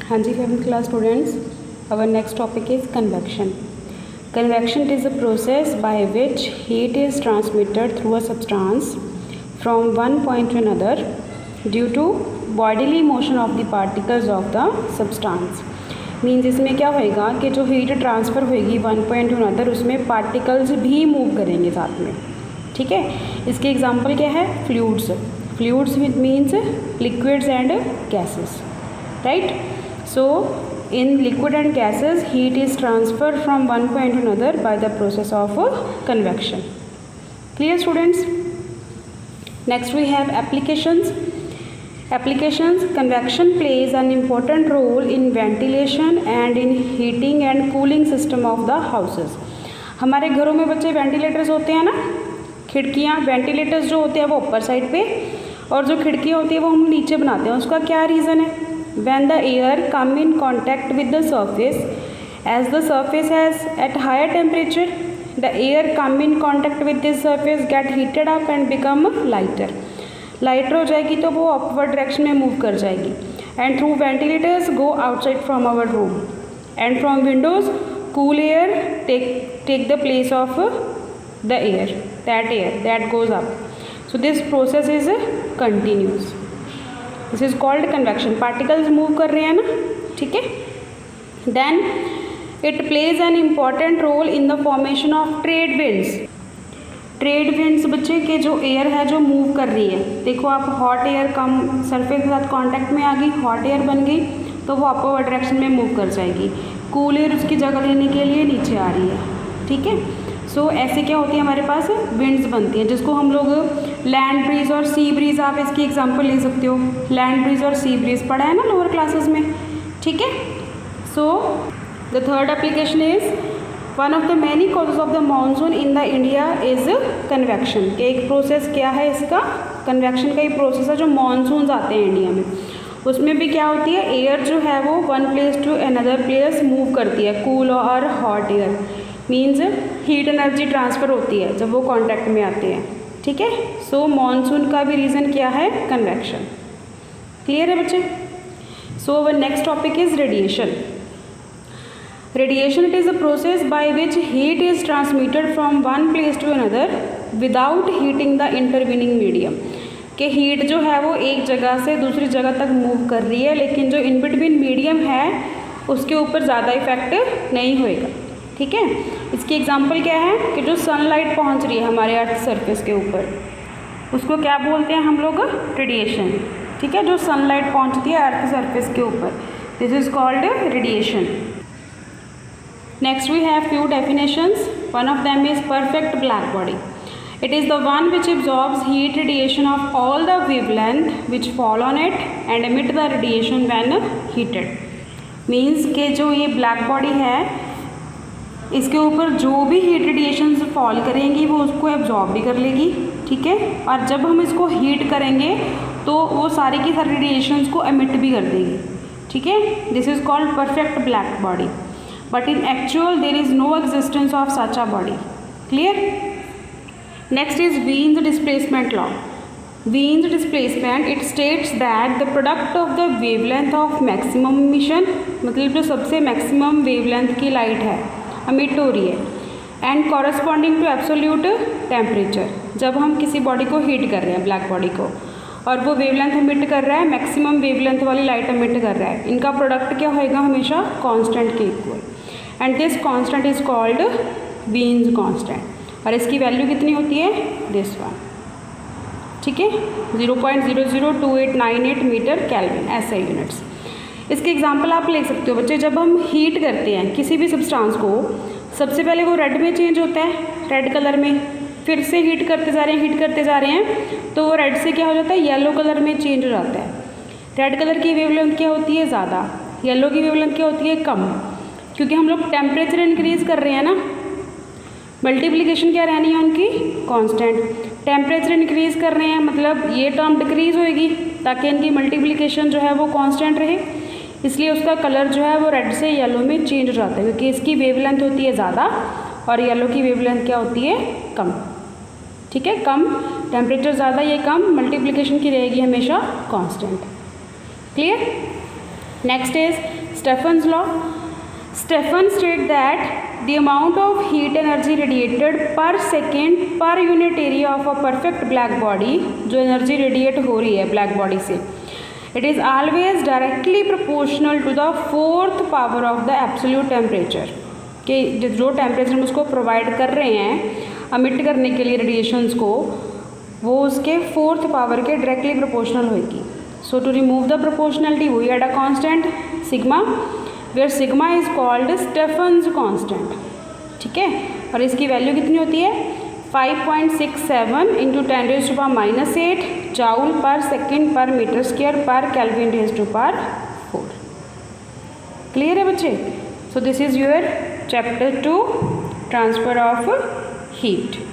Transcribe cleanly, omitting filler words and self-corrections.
हाँ जी 11th class students, our next topic is convection. Convection is a process by which heat is transmitted through a substance from one point to another due to bodily motion of the particles of the substance. Means इसमें क्या होएगा कि जो heat transfer होएगी one point two another, उसमें particles भी move करेंगे साथ में. ठीक है, इसके एग्जांपल क्या है? Fluids. Fluids means liquids and gases, right? So in liquid and gases, heat is transferred from one point to another by the process of convection. Clear students? Next we have applications. Convection plays an important role in ventilation and in heating and cooling system of the houses. हमारे घरों में बच्चे ventilators होते हैं ना, खिड़कियाँ. Ventilators जो होते हैं वो ऊपर साइड पे, और जो खिड़कियाँ होती है वो हम नीचे बनाते हैं. उसका क्या रीज़न है? When the air come in contact with the surface, as the surface has at higher temperature, the air come in contact with this surface get heated up and become lighter. Lighter हो जाएगी तो वो upward direction में move कर जाएगी, and through ventilators go outside from our room, and from windows cool air take the place of the air that goes up. So this process is continuous. This is called convection. Particles move कर रहे हैं ना, ठीक है. Then it plays an important role in the formation of trade winds. Trade winds बच्चे के जो air है जो मूव कर रही है. देखो आप, हॉट एयर कम सरफेस के साथ कांटेक्ट में आ गई, हॉट एयर बन गई तो वो अपवर्ड डायरेक्शन में मूव कर जाएगी. कूल एयर उसकी जगह लेने के लिए नीचे आ रही है, ठीक है. सो ऐसे क्या होती है, हमारे पास विंड्स बनती है जिसको हम लोग लैंड ब्रीज और सी ब्रीज, आप इसकी एग्जांपल ले सकते हो. लैंड ब्रीज और सी ब्रीज पढ़ा है ना लोअर क्लासेस में, ठीक है. So the third application is one of the many causes of the monsoon in the India is convection. एक प्रोसेस क्या है इसका? कन्वेक्शन का ही प्रोसेस है. जो मानसून आते हैं इंडिया में उसमें भी क्या होती है, एयर जो है वो one place to another place move करती है. कूल और hot air means heat energy transfer होती है जब वो कांटेक्ट में आते हैं, ठीक है. सो मॉनसून का भी रीज़न क्या है? कन्वेक्शन. क्लियर है बच्चे? So our next topic is radiation. Radiation it is a process by which heat is transmitted from one place to another without heating the intervening medium. कि हीट जो है वो एक जगह से दूसरी जगह तक मूव कर रही है, लेकिन जो इन बिटवीन मीडियम है उसके ऊपर ज़्यादा इफेक्ट नहीं होएगा, ठीक है. इसकी एग्जांपल क्या है कि जो सनलाइट पहुंच रही है हमारे अर्थ सरफेस के ऊपर, उसको क्या बोलते हैं हम लोग? रेडिएशन, ठीक है. जो सनलाइट पहुंचती है अर्थ सरफेस के ऊपर, this is called radiation. Next we have few definitions. One of them is perfect black body. It is the one which absorbs heat radiation of all the wavelength which fall on it and emit the radiation when heated. Means के जो ये black body है इसके ऊपर जो भी heat radiations fall करेंगी वो उसको एब्जॉर्ब भी कर लेगी, ठीक है. और जब हम इसको हीट करेंगे तो वो सारी की सारी रेडिएशंस को एमिट भी कर देगी, ठीक है. This is called perfect black body. But in actual there is no existence of such a body. Clear? Next is Wien's displacement law. Wien's displacement it states that the product of the wavelength of maximum emission, मतलब जो सबसे maximum wavelength की light है अमिट हो रही है, and corresponding to absolute temperature. जब हम किसी बॉडी को हीट कर रहे हैं, ब्लैक बॉडी को, और वो वेवलेंथ अमिट कर रहा है, मैक्सिमम वेवलेंथ वाली लाइट अमिट कर रहा है, इनका प्रोडक्ट क्या होएगा? हमेशा कांस्टेंट के equal. And this constant is called Wien's constant. और इसकी वैल्यू कितनी होती है? दिस वन, ठीक है. 0.002898 मीटर केल्विन ऐसे यूनिट्स. इसके एग्जाम्पल आप ले सकते हो बच्चे. जब हम हीट करते हैं किसी भी सब्सटेंस को, सबसे पहले वो रेड में चेंज होता है, रेड कलर में. फिर से हीट करते जा रहे हैं तो वो रेड से क्या हो जाता है? येलो कलर में चेंज हो जाता है. रेड कलर की वेवलेंथ क्या होती है? ज़्यादा. येलो की वेवलेंथ क्या होती है? कम. क्योंकि हम लोग टेम्परेचर इंक्रीज कर रहे हैं ना, मल्टीप्लिकेशन क्या रहनी है उनकी? कांस्टेंट. टेम्परेचर इंक्रीज कर रहे हैं मतलब ये टर्म डिक्रीज होएगी ताकि इनकी मल्टीप्लिकेशन जो है वो कांस्टेंट रहे. इसलिए उसका कलर जो है वो रेड से येलो में चेंज हो जाता है, क्योंकि इसकी वेवलेंथ होती है ज़्यादा और येलो की वेवलेंथ क्या होती है? कम, ठीक है. कम टेम्परेचर ज़्यादा, ये कम, मल्टीप्लिकेशन की रहेगी हमेशा constant. Clear? Next is Stephen's law. Stephen state that the amount of heat energy radiated per second per unit area of a perfect black body, जो एनर्जी रेडिएट हो रही है ब्लैक बॉडी से, it is always directly proportional to the fourth power of the absolute temperature, कि जो temperature हम उसको provide कर रहे हैं अमिट करने के लिए रेडिएशंस को, वो उसके फोर्थ पावर के डायरेक्टली प्रोपोर्शनल होगी. So to remove the proportionality we add a constant sigma, where sigma is called Stefan's constant. ठीक है, और इसकी वैल्यू कितनी होती है 5.67 into 10⁻⁻8 joule per second per metre square per kelvin raise to power 4. Clear है बच्चे? So this is your chapter 2 transfer of heat.